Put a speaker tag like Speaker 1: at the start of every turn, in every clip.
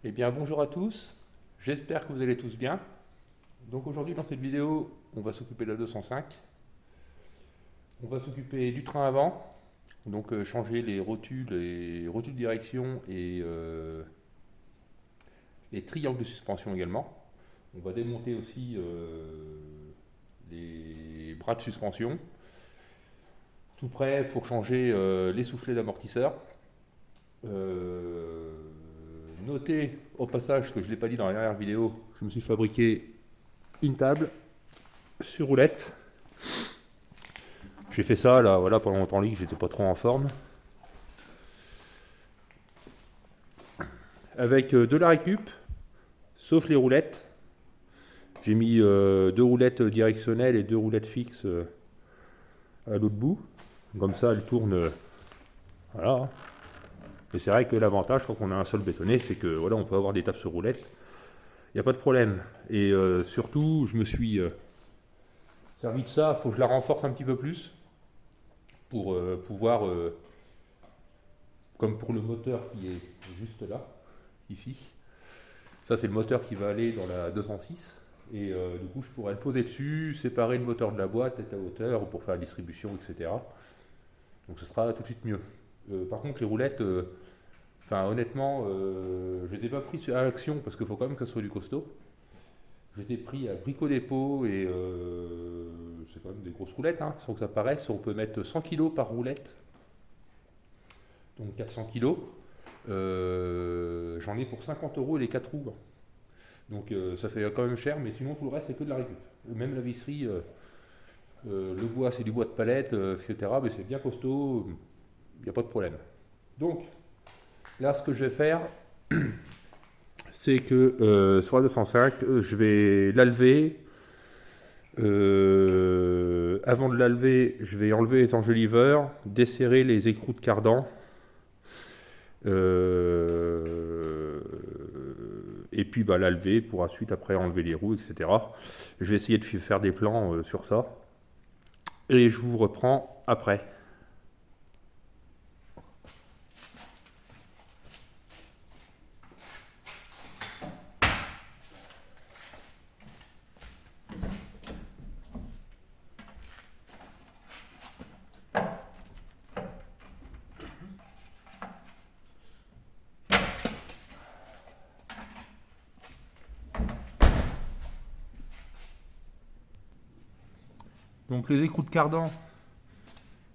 Speaker 1: Eh bien bonjour à tous, j'espère que vous allez tous bien. Donc aujourd'hui dans cette vidéo, on va s'occuper de la 205. On va s'occuper du train avant, donc changer les rotules de direction et les triangles de suspension également. On va démonter aussi les bras de suspension. Tout prêt pour changer les soufflets d'amortisseur. Euh, Notez au passage que je ne l'ai pas dit dans la dernière vidéo, je me suis fabriqué une table sur roulette. J'ai fait ça là, voilà, pendant mon temps libre, j'étais pas trop en forme. Avec de la récup, sauf les roulettes. J'ai mis deux roulettes directionnelles et deux roulettes fixes à l'autre bout. Comme ça, elles tournent. Voilà. Et c'est vrai que l'avantage quand on a un sol bétonné, c'est que voilà, on peut avoir des tables sur roulettes. Il n'y a pas de problème. Et surtout, je me suis servi de ça. Il faut que je la renforce un petit peu plus pour pouvoir, comme pour le moteur qui est juste là, ici. Ça, c'est le moteur qui va aller dans la 206. Et du coup, je pourrais le poser dessus, séparer le moteur de la boîte, être à hauteur pour faire la distribution, etc. Donc ce sera tout de suite mieux. Par contre, les roulettes, enfin honnêtement, je les ai pas pris à l'action parce qu'il faut quand même que ce soit du costaud. Je les ai pris à Brico Dépôt et c'est quand même des grosses roulettes, hein, sans que ça paraisse. On peut mettre 100 kg par roulette, donc 400 kg. J'en ai pour 50 euros les 4 roues. Donc ça fait quand même cher, mais sinon tout le reste c'est que de la récup. Même la visserie, le bois c'est du bois de palette, etc. Mais c'est bien costaud, il n'y a pas de problème. Donc là ce que je vais faire, c'est que sur la 205, je vais la lever. Avant de la lever, je vais enlever les enjoliveurs, desserrer les écrous de cardan. Et puis bah, la lever pour ensuite après enlever les roues, etc. Je vais essayer de faire des plans sur ça. Et je vous reprends après. Donc les écrous de cardan,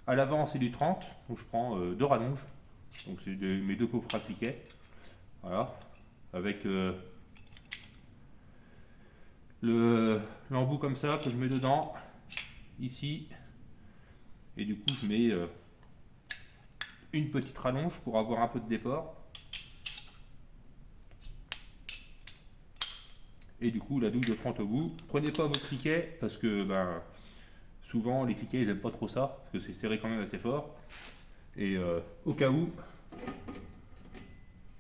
Speaker 1: à l'avant c'est du 30, donc je prends deux rallonges. Donc c'est mes deux coffres appliqués. Voilà. Avec l'embout comme ça que je mets dedans, ici. Et du coup je mets une petite rallonge pour avoir un peu de déport. Et du coup la douille de 30 au bout. Prenez pas vos cliquets parce que ben, souvent les cliquets ils aiment pas trop ça, parce que c'est serré quand même assez fort. Et au cas où,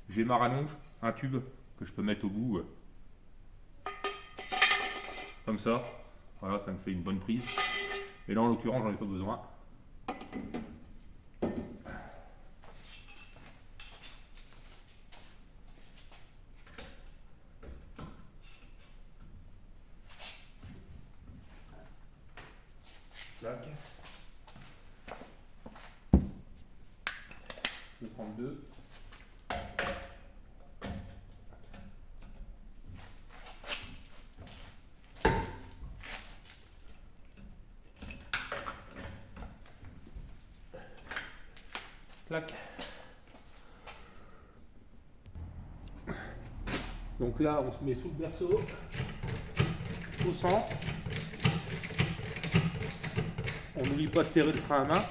Speaker 1: j'ai ma rallonge, un tube que je peux mettre au bout, comme ça. Voilà, ça me fait une bonne prise. Et là en l'occurrence j'en ai pas besoin. Clac. Je vais prendre deux. Clac. Donc là on se met sous le berceau, au centre. On n'oublie pas de serrer le frein à main.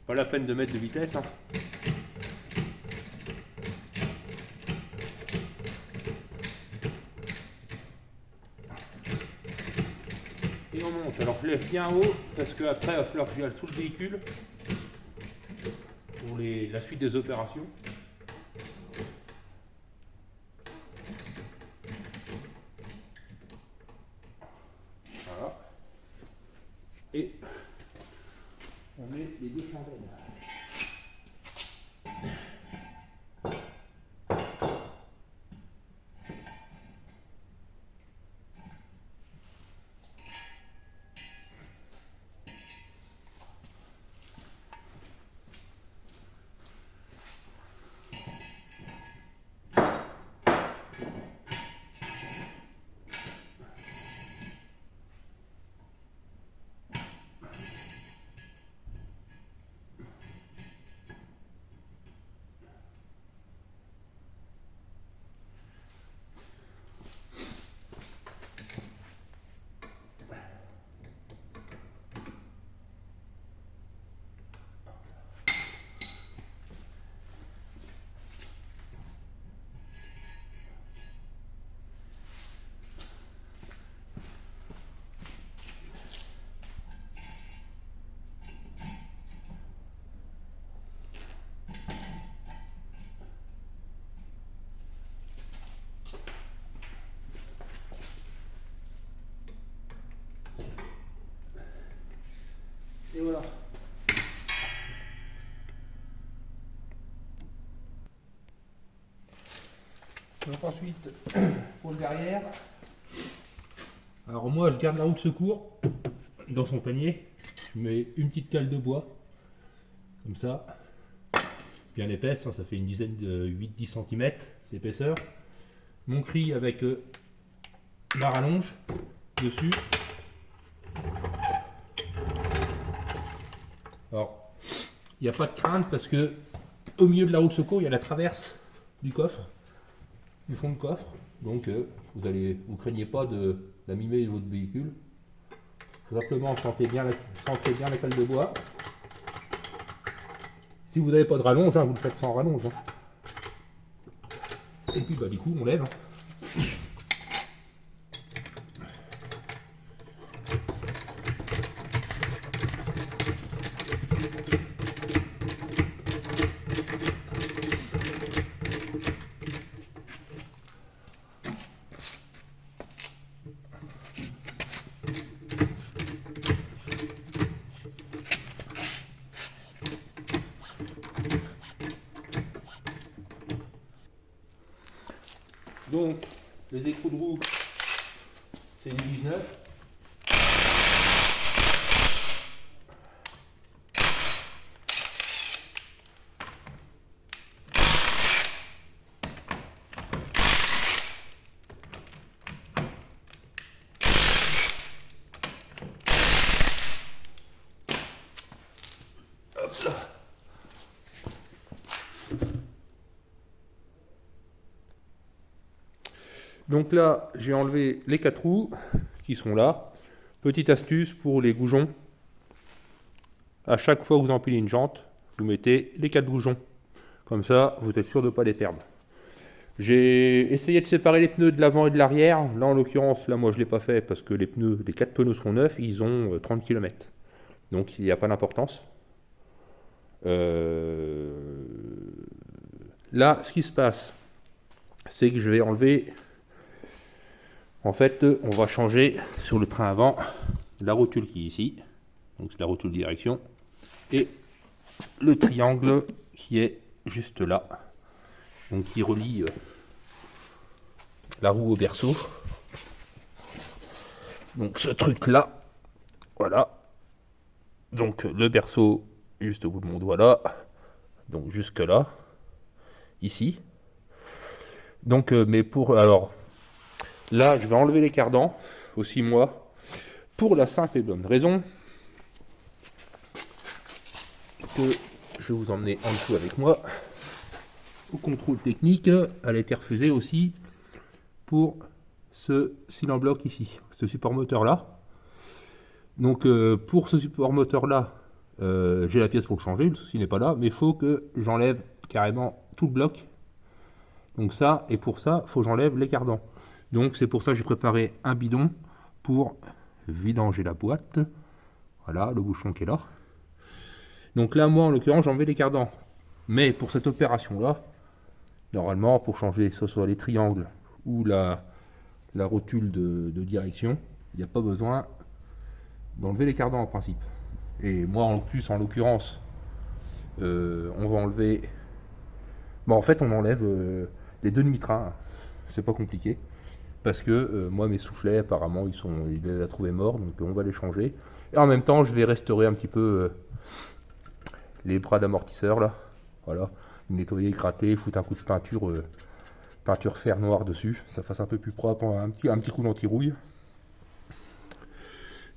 Speaker 1: Pas la peine de mettre de vitesse, hein. Et on monte. Alors je lève bien haut parce qu'après il va falloir que j'y aille sous le véhicule pour la suite des opérations. Voilà. Et on met les deux chandelles. Donc ensuite, pour le derrière, alors moi je garde la roue de secours dans son panier. Je mets une petite cale de bois, comme ça, bien épaisse, hein, ça fait une dizaine de 8-10 cm d'épaisseur. Mon cri avec la rallonge dessus. Alors, il n'y a pas de crainte parce que au milieu de la roue de secours, il y a la traverse du coffre, du fond de coffre. Donc, vous craignez pas d'abîmer votre véhicule. Tout simplement, sentez bien la cale de bois. Si vous n'avez pas de rallonge, hein, vous le faites sans rallonge. Hein. Et puis, du coup, on lève. Hein. Donc, les écrous de roue, c'est du 19. Hop là. Donc là, j'ai enlevé les 4 roues qui sont là. Petite astuce pour les goujons. À chaque fois que vous empilez une jante, vous mettez les 4 goujons. Comme ça, vous êtes sûr de ne pas les perdre. J'ai essayé de séparer les pneus de l'avant et de l'arrière. Là, en l'occurrence, là, moi, je ne l'ai pas fait parce que les 4 pneus seront neufs. Ils ont 30 km. Donc, il n'y a pas d'importance. Là, ce qui se passe, c'est que je vais enlever... En fait, on va changer sur le train avant la rotule qui est ici, donc c'est la rotule direction, et le triangle qui est juste là, donc qui relie la roue au berceau. Donc ce truc là, voilà. Donc le berceau juste au bout de mon doigt là, donc jusque là, ici. Donc, mais pour alors. Là, je vais enlever les cardans, aussi moi, pour la simple et bonne raison que je vais vous emmener en dessous avec moi au contrôle technique. Elle a été refusée aussi pour ce cylindre bloc ici, ce support moteur là. Donc pour ce support moteur là, j'ai la pièce pour le changer, le souci n'est pas là, mais il faut que j'enlève carrément tout le bloc. Donc ça, et pour ça, il faut que j'enlève les cardans. Donc c'est pour ça que j'ai préparé un bidon pour vidanger la boîte. Voilà, le bouchon qui est là. Donc là, moi, en l'occurrence, j'ai enlevé les cardans. Mais pour cette opération-là, normalement, pour changer soit sur les triangles ou la rotule de direction, il n'y a pas besoin d'enlever les cardans en principe. Et moi, en plus, en l'occurrence, on va enlever... Bon, en fait, on enlève les 2 demi-trains. C'est pas compliqué. Parce que moi, mes soufflets, apparemment, il les a trouvés morts, donc on va les changer. Et en même temps, je vais restaurer un petit peu les bras d'amortisseur, là. Voilà. Nettoyer, gratter, foutre un coup de peinture fer noir dessus. Ça fasse un peu plus propre, un petit coup d'anti-rouille.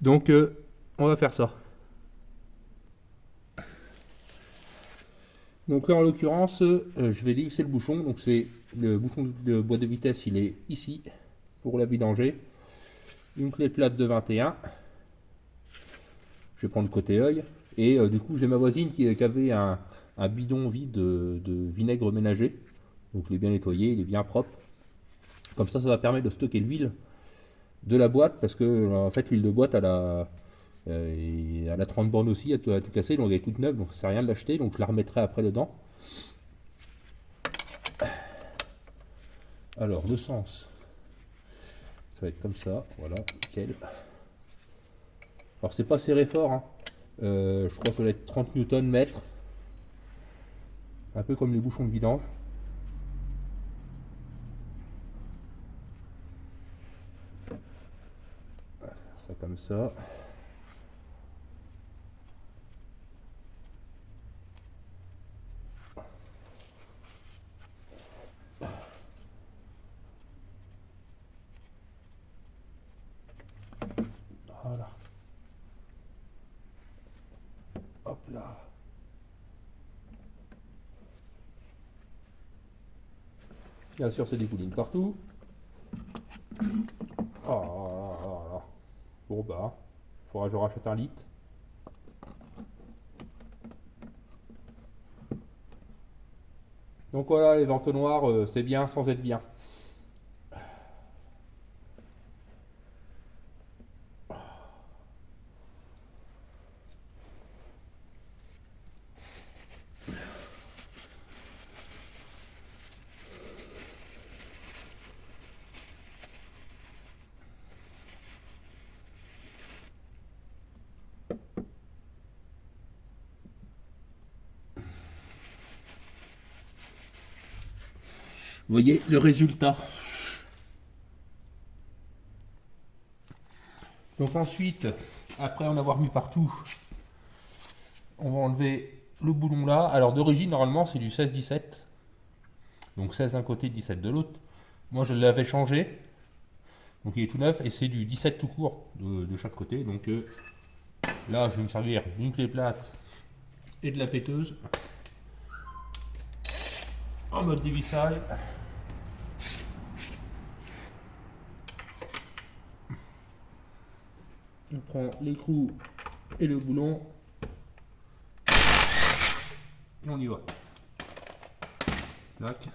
Speaker 1: Donc, on va faire ça. Donc là, en l'occurrence, je vais lisser le bouchon. Donc c'est le bouchon de boîte de vitesse, il est ici. Pour la vidanger, une clé plate de 21. Je vais prendre le côté œil. Et du coup, j'ai ma voisine qui avait un bidon vide de vinaigre ménager. Donc, je l'ai bien nettoyé, il est bien propre. Comme ça va permettre de stocker l'huile de la boîte. Parce que, en fait, l'huile de boîte, elle a 30 bornes aussi, elle a tout cassé. Donc, elle est toute neuve, donc ça sert à rien de l'acheter. Donc, je la remettrai après dedans. Alors, le sens. Ça va être comme ça, voilà, nickel. Alors c'est pas serré fort, hein. Je crois que ça va être 30 Nm, un peu comme les bouchons de vidange. comme ça. Voilà. Hop là. Bien sûr, c'est des boulines partout. Oh, bon bah, faudra que je rachète un litre. Donc voilà, les entonnoirs, c'est bien sans être bien. Vous voyez le résultat. Donc ensuite, après en avoir mis partout, on va enlever le boulon là. Alors d'origine, normalement, c'est du 16-17. Donc 16 d'un côté, 17 de l'autre. Moi, je l'avais changé. Donc il est tout neuf et c'est du 17 tout court de chaque côté. Donc là, je vais me servir d'une clé plate et de la péteuse en mode dévissage. On prend l'écrou et le boulon et on y va. Tac.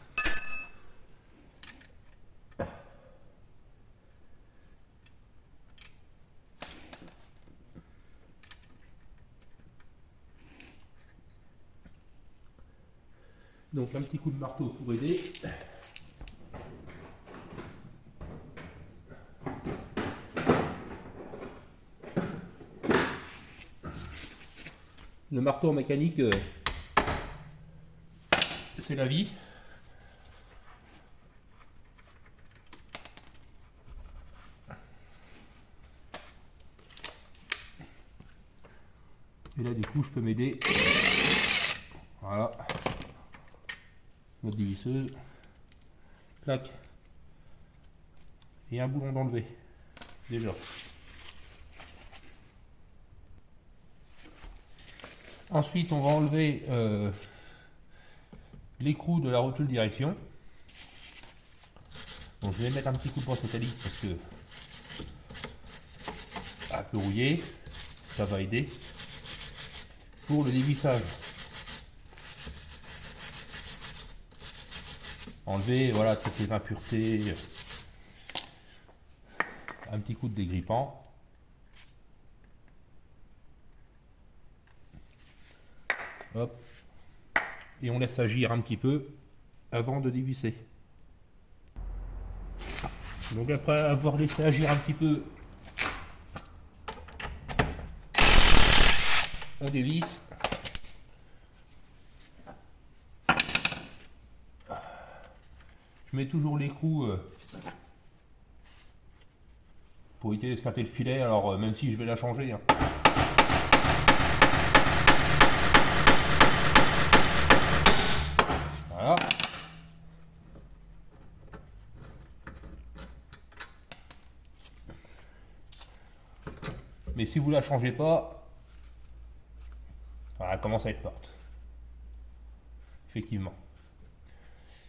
Speaker 1: Donc un petit coup de marteau pour aider. Le marteau en mécanique, c'est la vie. Et là, du coup, je peux m'aider. Voilà. Notre dévisseuse. Clac. Et un boulon d'enlever. Déjà. Ensuite, on va enlever l'écrou de la rotule direction. Donc, je vais mettre un petit coup de brosse métallique parce que un peu rouillé. Ça va aider. Pour le dévissage. Enlever voilà, toutes les impuretés. Un petit coup de dégrippant. Hop. Et on laisse agir un petit peu avant de dévisser. Donc après avoir laissé agir un petit peu, on dévisse. Je mets toujours l'écrou pour éviter d'escraper le filet, alors même si je vais la changer. Hein. Voilà. Mais si vous la changez pas, elle commence à être morte. Effectivement.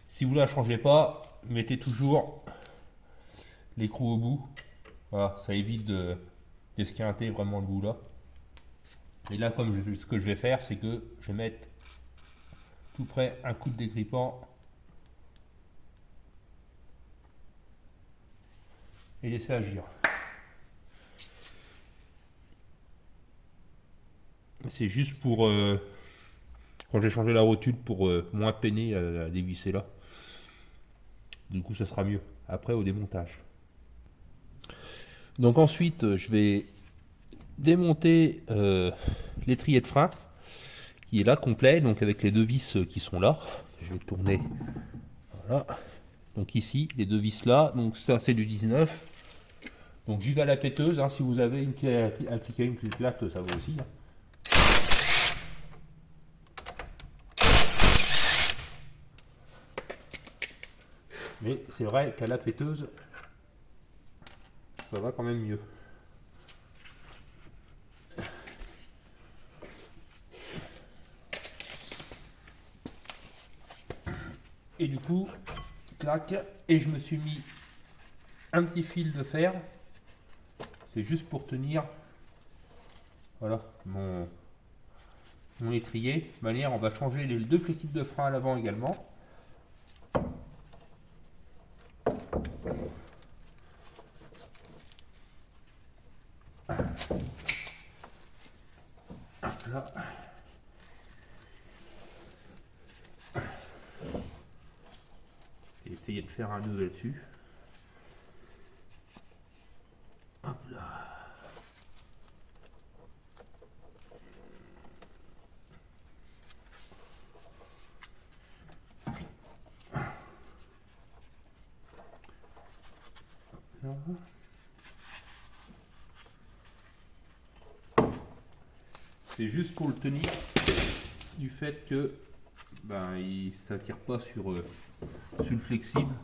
Speaker 1: Si vous la changez pas, mettez toujours l'écrou au bout. Voilà, ça évite d'esquinter vraiment le bout là. Et là, ce que je vais faire, c'est que je vais mettre tout près un coup de dégrippant et laisser agir. C'est juste pour quand j'ai changé la rotule pour moins peiner à dévisser là. Du coup, ça sera mieux après au démontage. Donc ensuite, je vais démonter l'étrier de frein qui est là complet, donc avec les deux vis qui sont là. Je vais tourner. Voilà. Donc ici, les deux vis là. Donc ça, c'est du 19. Donc j'y vais à la péteuse, hein, si vous avez une clé à cliquer, une clé plate, ça va aussi. Hein. Mais c'est vrai qu'à la péteuse, ça va quand même mieux. Et du coup, clac, et je me suis mis un petit fil de fer. C'est juste pour tenir, voilà, mon étrier. De toute manière, on va changer les deux fléquilles de frein à l'avant également. Là. Et essayer de faire un nœud là-dessus. Hop là. C'est juste pour le tenir du fait que il s'attire pas sur le flexible.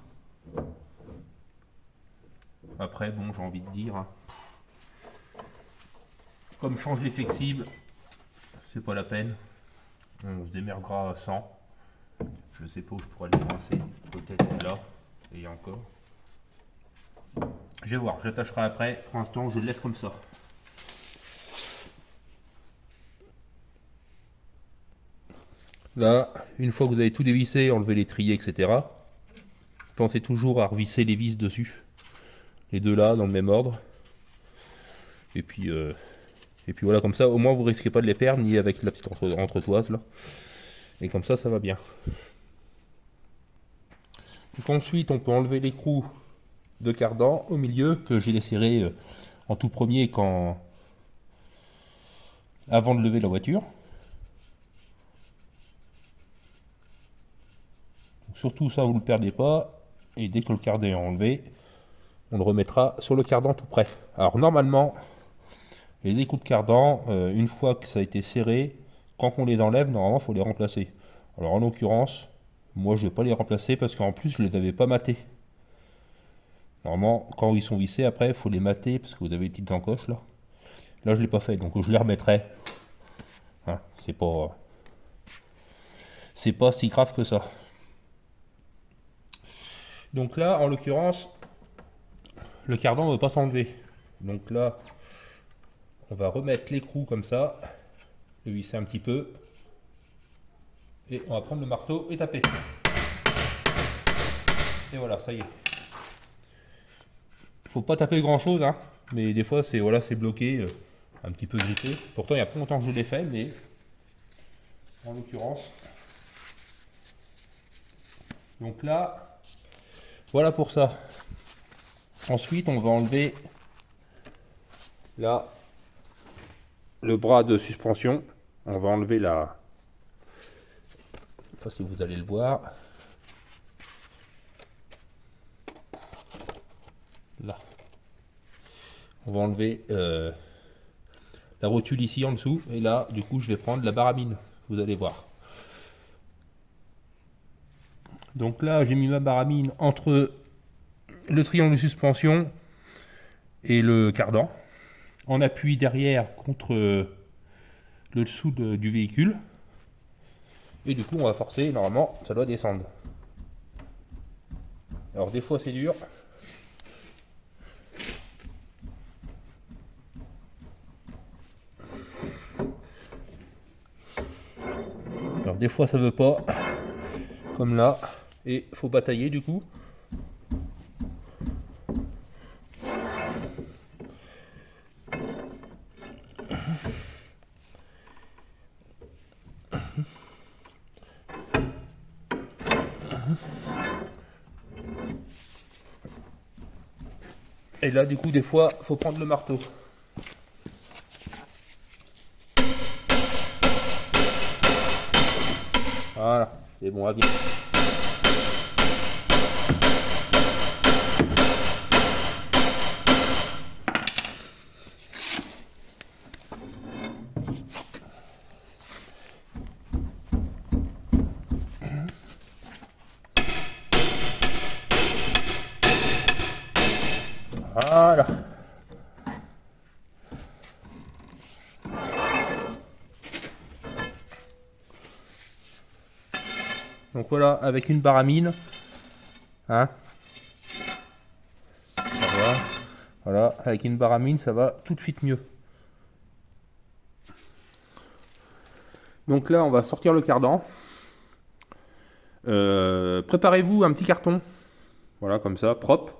Speaker 1: Après bon, j'ai envie de dire, hein, comme changer flexible, c'est pas la peine. On se démerdera sans. Je sais pas où je pourrais les coincer. Peut-être là et encore. Je vais voir, j'attacherai après. Pour l'instant, je le laisse comme ça. Là, une fois que vous avez tout dévissé, enlevé l'étrier, etc., pensez toujours à revisser les vis dessus. Les deux là, dans le même ordre. Et puis voilà, comme ça, au moins vous risquez pas de les perdre, ni avec la petite entretoise là. Et comme ça va bien. Donc ensuite, on peut enlever l'écrou de cardan au milieu, que j'ai serré en tout premier avant de lever la voiture. Donc surtout ça, vous ne le perdez pas. Et dès que le cardan est enlevé, on le remettra sur le cardan tout près. Alors normalement, les écrous de cardan, une fois que ça a été serré, quand on les enlève, normalement il faut les remplacer. Alors en l'occurrence, moi je ne vais pas les remplacer parce qu'en plus je ne les avais pas matés. Normalement, quand ils sont vissés, après il faut les mater parce que vous avez les petites encoches là. Là je ne l'ai pas fait, donc je les remettrai. Hein, c'est pas si grave que ça. Donc là, en l'occurrence, le cardan ne veut pas s'enlever. Donc là, on va remettre l'écrou comme ça, le visser un petit peu, et on va prendre le marteau et taper. Et voilà, ça y est. Il faut pas taper grand chose, hein, mais des fois c'est bloqué, un petit peu grippé. Pourtant il y a pas longtemps que je l'ai fait, mais en l'occurrence. Donc là, voilà pour ça. Ensuite, on va enlever là le bras de suspension. On va enlever la. Je sais pas si vous allez le voir. Là. On va enlever la rotule ici en dessous. Et là, du coup, je vais prendre la baramine. Vous allez voir. Donc là, j'ai mis ma baramine entre le triangle de suspension et le cardan, en appui derrière contre le dessous du véhicule. Et du coup, on va forcer. Normalement, ça doit descendre. Alors des fois, c'est dur. Alors des fois, ça veut pas. Comme là. Et faut batailler du coup. Et là, du coup, des fois, faut prendre le marteau. Voilà, c'est bon, à bien. Voilà. Donc voilà, avec une baramine, hein, voilà, avec une baramine, ça va tout de suite mieux. Donc là, on va sortir le cardan. Préparez-vous un petit carton, voilà, comme ça, propre,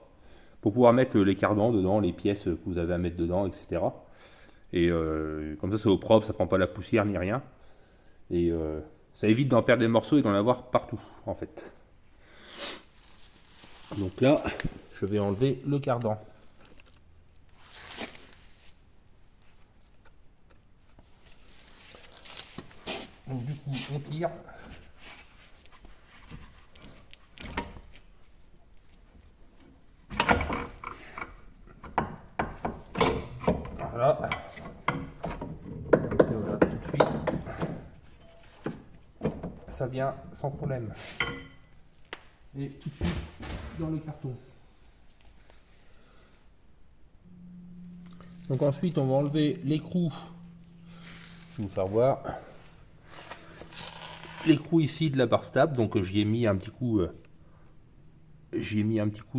Speaker 1: pour pouvoir mettre les cardans dedans, les pièces que vous avez à mettre dedans, etc. Et comme ça, c'est au propre, ça prend pas la poussière ni rien. Et ça évite d'en perdre des morceaux et d'en avoir partout, en fait. Donc là, je vais enlever le cardan. Donc du coup, on tire. Voilà. Et voilà, tout de suite. Ça vient sans problème. Et tout de suite dans le carton. Donc ensuite, on va enlever l'écrou. Je vais vous faire voir. L'écrou ici de la barre stable. Donc j'y ai mis un petit coup.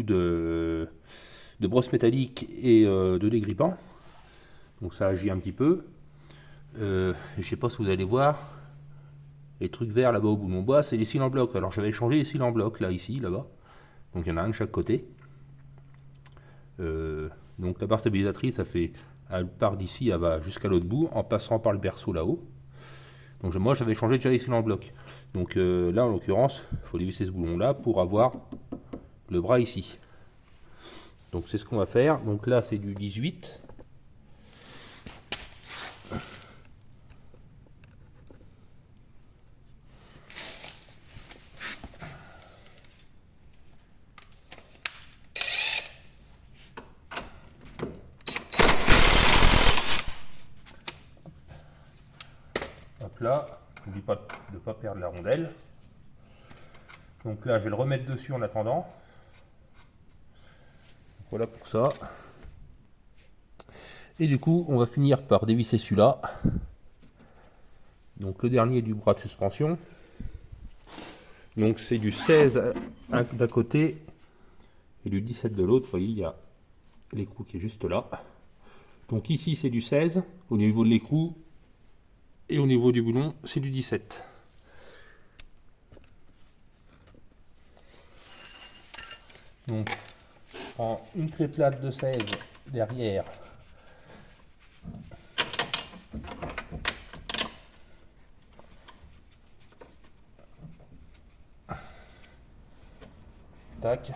Speaker 1: De brosse métallique et de dégrippant. Donc ça agit un petit peu. Je sais pas si vous allez voir. Les trucs verts là-bas au bout de mon bois, c'est les cils en bloc. Alors j'avais changé les cils en bloc là, ici, là-bas. Donc il y en a un de chaque côté. Donc la barre stabilisatrice, elle part d'ici, elle va jusqu'à l'autre bout, en passant par le berceau là-haut. Donc moi j'avais changé déjà les cils en bloc. Donc là en l'occurrence, il faut dévisser ce boulon là pour avoir le bras ici. Donc c'est ce qu'on va faire. Donc là c'est du 18. Là, n'oublie pas de ne pas perdre la rondelle. Donc là, je vais le remettre dessus en attendant. Voilà pour ça. Et du coup, on va finir par dévisser celui-là. Donc le dernier du bras de suspension. Donc c'est du 16 d'un côté et du 17 de l'autre. Vous voyez, il y a l'écrou qui est juste là. Donc ici, c'est du 16 au niveau de l'écrou. Et au niveau du boulon, c'est du 17. Donc, je prends une clé plate de 16 derrière. Tac.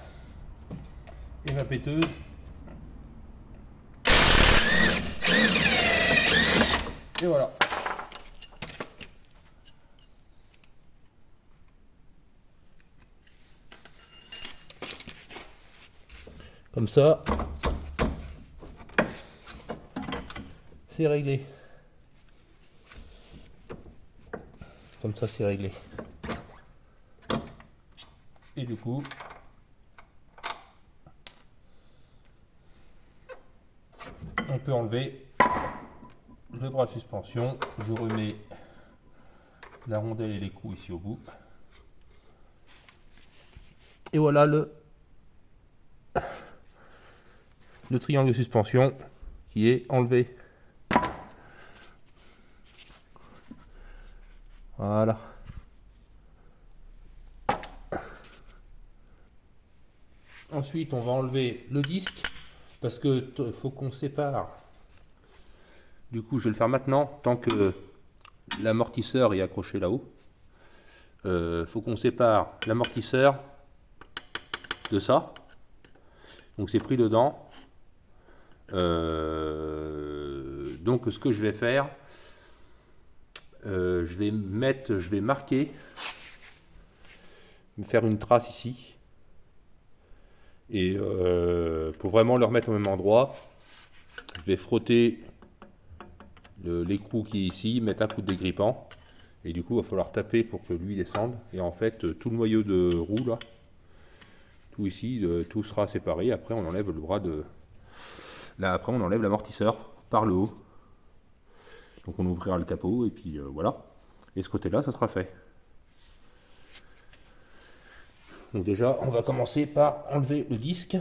Speaker 1: Et ma péteuse. Et voilà. Comme ça, c'est réglé. Comme ça, c'est réglé. Et du coup, on peut enlever le bras de suspension. Je remets la rondelle et l'écrou ici au bout. Et voilà le triangle de suspension qui est enlevé. Voilà. Ensuite, on va enlever le disque parce que faut qu'on sépare. Du coup, je vais le faire maintenant tant que l'amortisseur est accroché là-haut. Faut qu'on sépare l'amortisseur de ça. Donc c'est pris dedans. Donc ce que je vais faire, je vais marquer, me faire une trace ici. Et pour vraiment le remettre au même endroit, je vais frotter l'écrou qui est ici, mettre un coup de dégrippant. Et du coup, il va falloir taper pour que lui descende. Et en fait, tout le noyau de roue là, tout ici, tout sera séparé. Après, on enlève le bras de Là après on enlève l'amortisseur par le haut. Donc on ouvrira le capot et puis voilà. Et ce côté-là, ça sera fait. Donc déjà, on va commencer par enlever le disque.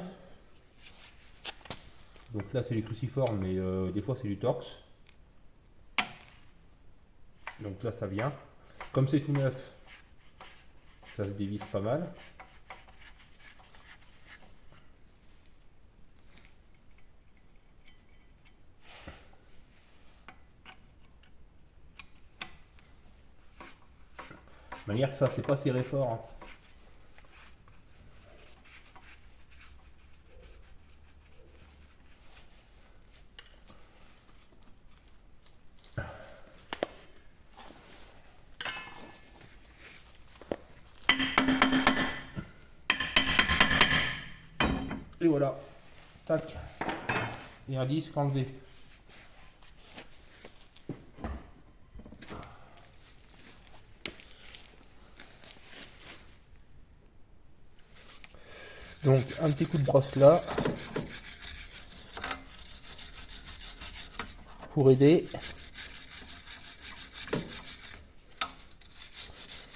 Speaker 1: Donc là c'est les cruciformes, mais des fois c'est du torx. Donc là ça vient. Comme c'est tout neuf, ça se dévisse pas mal. De manière que ça c'est pas serré fort. Hein. Et voilà, tac, et un disque enlevé. Donc un petit coup de brosse là, pour aider.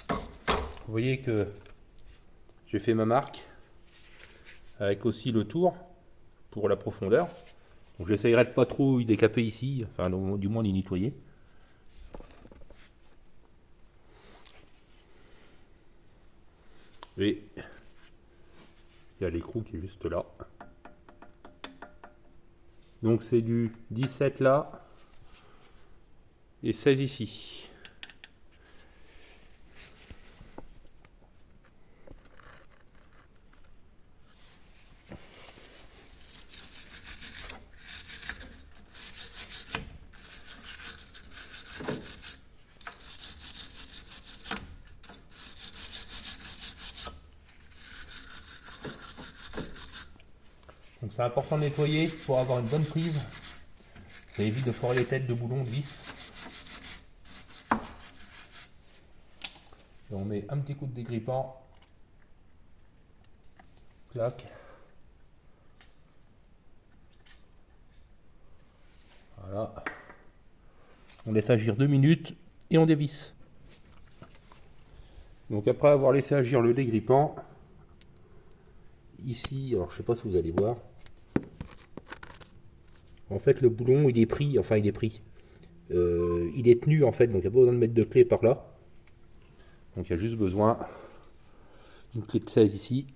Speaker 1: Vous voyez que j'ai fait ma marque, avec aussi le tour, pour la profondeur. Donc j'essayerai de pas trop y décaper ici, enfin du moins d'y nettoyer. Et il y a l'écrou qui est juste là. Donc c'est du 17 là et 16 ici. Donc c'est important de nettoyer pour avoir une bonne prise. Ça évite de foirer les têtes de boulons de vis. Et on met un petit coup de dégrippant. Clac. Voilà. On laisse agir 2 minutes et on dévisse. Donc après avoir laissé agir le dégrippant, ici, alors je sais pas si vous allez voir, en fait le boulon il est pris, enfin il est pris, il est tenu en fait, donc il n'y a pas besoin de mettre de clé par là. Donc il y a juste besoin d'une clé de 16 ici.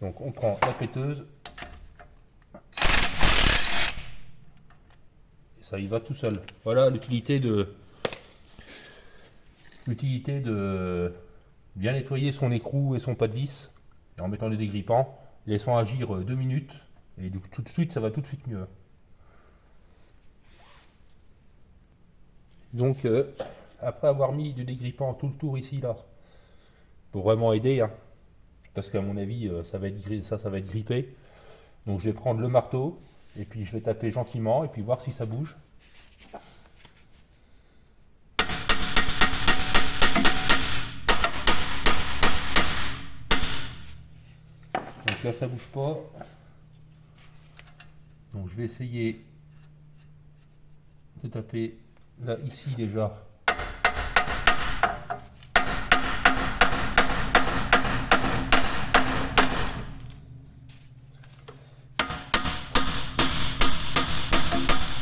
Speaker 1: Donc on prend la péteuse. Et ça y va tout seul. Voilà l'utilité de bien nettoyer son écrou et son pas de vis en mettant des dégrippants, laissant agir 2 minutes et tout de suite ça va tout de suite mieux. Donc après avoir mis du dégrippant tout le tour ici là, pour vraiment aider, hein, parce qu'à mon avis ça va être grippé. Donc je vais prendre le marteau et puis je vais taper gentiment et puis voir si ça bouge. Donc là ça bouge pas. Donc je vais essayer de taper là ici déjà.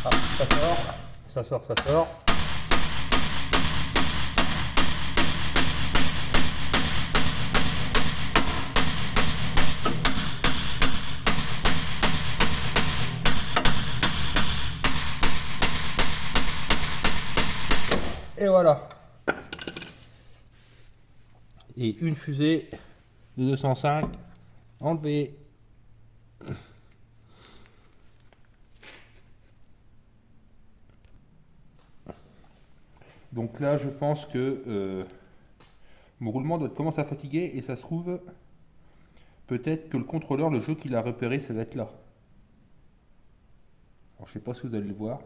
Speaker 1: Ah, ça sort, ça sort, ça sort. Et voilà. Et une fusée de 205 enlevée. Donc là, je pense que mon roulement doit commencer à fatiguer et ça se trouve, peut-être que le contrôleur, le jeu qu'il a repéré, ça va être là. Alors, je sais pas si vous allez le voir.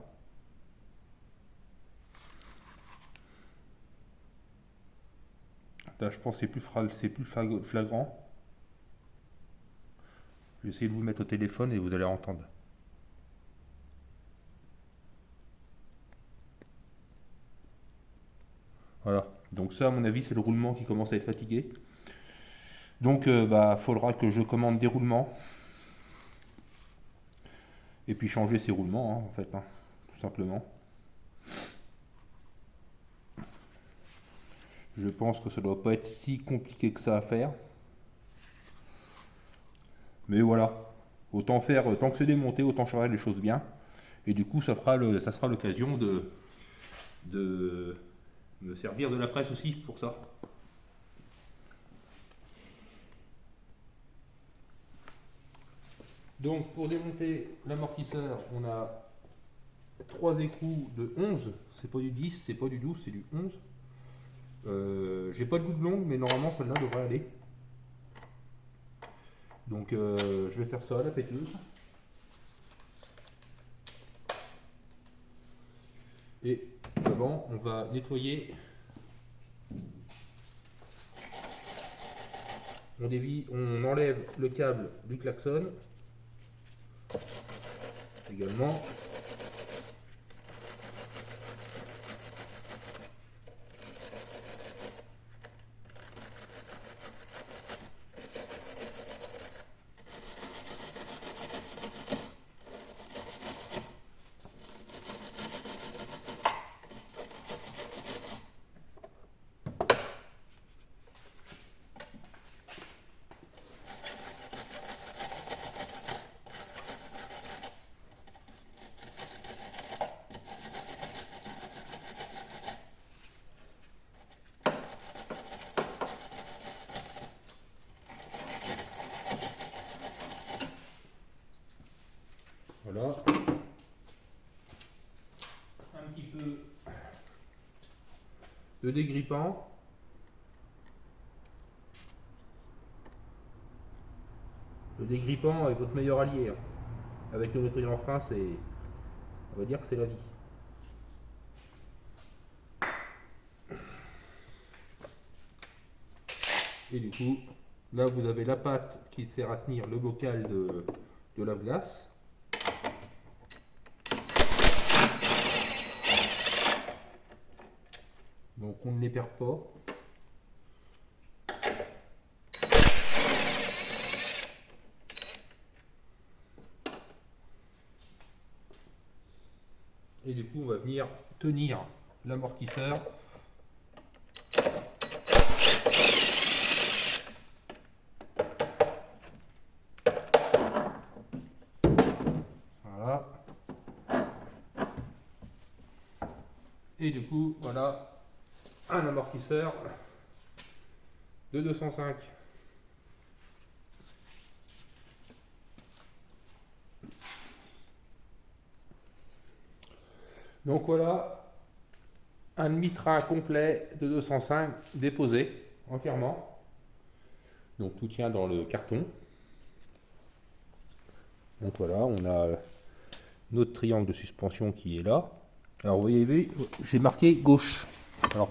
Speaker 1: Là, je pense que c'est plus flagrant. Je vais essayer de vous mettre au téléphone et vous allez entendre. Voilà, donc ça à mon avis c'est le roulement qui commence à être fatigué. Donc faudra que je commande des roulements. Et puis changer ces roulements en fait, tout simplement. Je pense que ça ne doit pas être si compliqué que ça à faire. Mais voilà, autant faire, tant que c'est démonté, autant changer les choses bien. Et du coup, ça sera l'occasion de me servir de la presse aussi pour ça. Donc pour démonter l'amortisseur, on a 3 écrous de 11. C'est pas du 10, c'est pas du 12, c'est du 11. J'ai pas de double longue, mais normalement celle-là devrait aller. Donc je vais faire ça à la péteuse. Et avant, on va nettoyer. On enlève le câble du klaxon. Également. Voilà. Un petit peu de dégrippant. Le dégrippant est votre meilleur allié. Avec le nettoyant frein, on va dire que c'est la vie. Et du coup, là vous avez la patte qui sert à tenir le bocal de lave-glace. Donc on ne les perd pas. Et du coup on va venir tenir l'amortisseur. Voilà. Et du coup voilà un amortisseur de 205. Donc voilà un demi-train complet de 205 déposé entièrement. Donc tout tient dans le carton. Donc voilà, on a notre triangle de suspension qui est là. Alors vous voyez, j'ai marqué gauche. Alors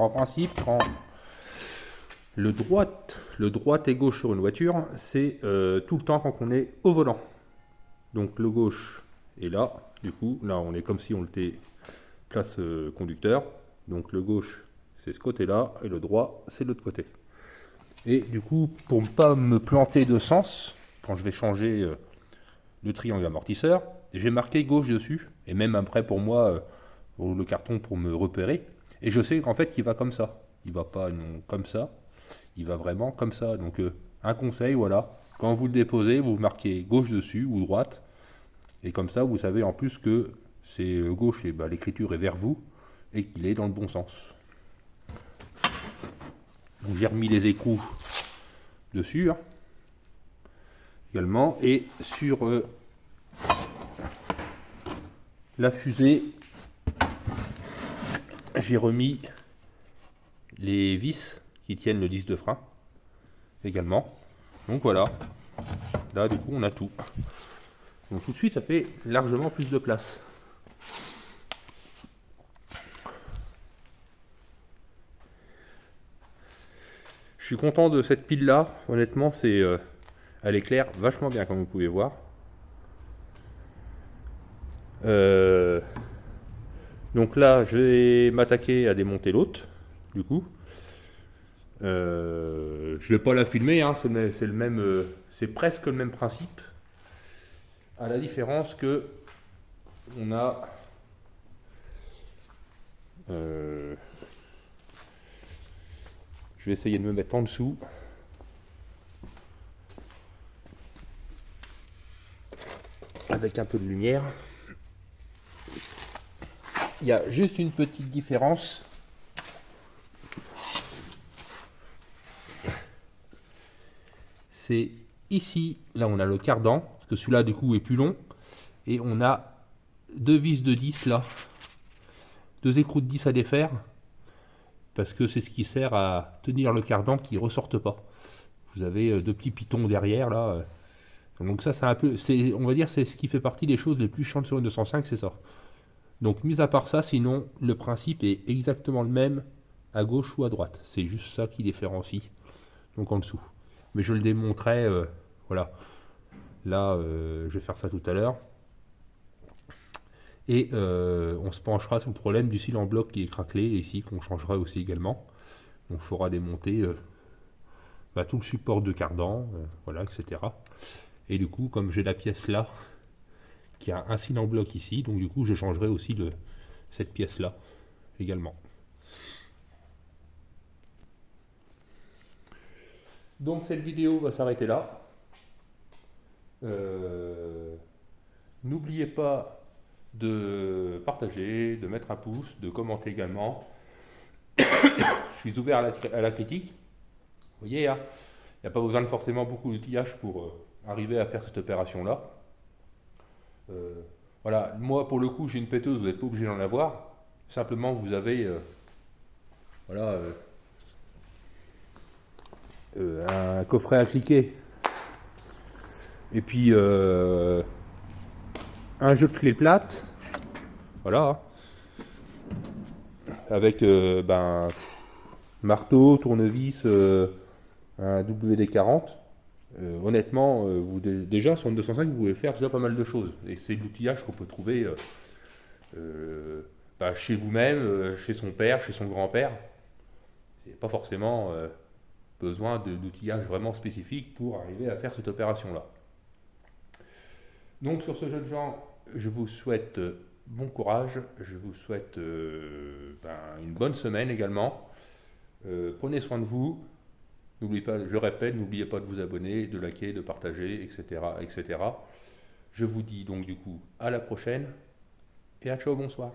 Speaker 1: en principe, quand le droit et gauche sur une voiture, c'est tout le temps quand on est au volant. Donc le gauche est là. Du coup, là on est comme si on était place conducteur. Donc le gauche c'est ce côté-là et le droit c'est l'autre côté. Et du coup, pour ne pas me planter de sens, quand je vais changer le triangle amortisseur, j'ai marqué gauche dessus. Et même après pour moi, le carton pour me repérer. Et je sais qu'en fait il va comme ça. Il va pas non comme ça. Il va vraiment comme ça. Donc un conseil, voilà. Quand vous le déposez, vous marquez gauche dessus ou droite. Et comme ça, vous savez en plus que c'est gauche et l'écriture est vers vous et qu'il est dans le bon sens. Donc j'ai remis les écrous dessus également. Et sur la fusée, j'ai remis les vis qui tiennent le disque de frein également. Donc voilà, là du coup on a tout. Donc tout de suite ça fait largement plus de place. Je suis content de cette pile là, honnêtement c'est Elle éclaire vachement bien comme vous pouvez voir. Donc là, je vais m'attaquer à démonter l'autre, du coup. Je vais pas la filmer, hein, c'est le même, c'est presque le même principe. À la différence que on a je vais essayer de me mettre en dessous. Avec un peu de lumière. Il y a juste une petite différence. C'est ici, là on a le cardan, parce que celui-là du coup est plus long. Et on a deux vis de 10 là. Deux écrous de 10 à défaire. Parce que c'est ce qui sert à tenir le cardan qui ne ressorte pas. Vous avez deux petits pitons derrière là. Donc ça c'est un peu, on va dire c'est ce qui fait partie des choses les plus chiantes sur une 205, c'est ça. Donc mis à part ça, sinon le principe est exactement le même à gauche ou à droite. C'est juste ça qui différencie. Donc en dessous. Mais je le démontrerai, voilà. Là, je vais faire ça tout à l'heure. Et on se penchera sur le problème du cil en bloc qui est craquelé, ici, qu'on changera aussi également. Donc il faudra démonter tout le support de cardan, voilà, etc. Et du coup, comme j'ai la pièce là, qui a un cil en bloc ici, donc du coup je changerai aussi cette pièce là également. Donc cette vidéo va s'arrêter là. N'oubliez pas de partager, de mettre un pouce, de commenter également. Je suis ouvert à la critique. Vous voyez, hein, il n'y a pas besoin de forcément beaucoup d'outillage pour arriver à faire cette opération-là. Voilà, moi pour le coup j'ai une péteuse, vous n'êtes pas obligé d'en avoir. Simplement vous avez voilà, un coffret à cliquer. Et puis un jeu de clés plates. Voilà. Avec marteau, tournevis, un WD-40. Honnêtement, déjà sur une 205, vous pouvez faire déjà pas mal de choses. Et c'est de l'outillage qu'on peut trouver chez vous-même, chez son père, chez son grand-père. Il n'y a pas forcément besoin d'outillage vraiment spécifique pour arriver à faire cette opération-là. Donc sur ce jeu de gens, je vous souhaite bon courage, je vous souhaite une bonne semaine également. Prenez soin de vous. N'oubliez pas, je répète, n'oubliez pas de vous abonner, de liker, de partager, etc., etc. Je vous dis donc du coup à la prochaine et à ciao, bonsoir.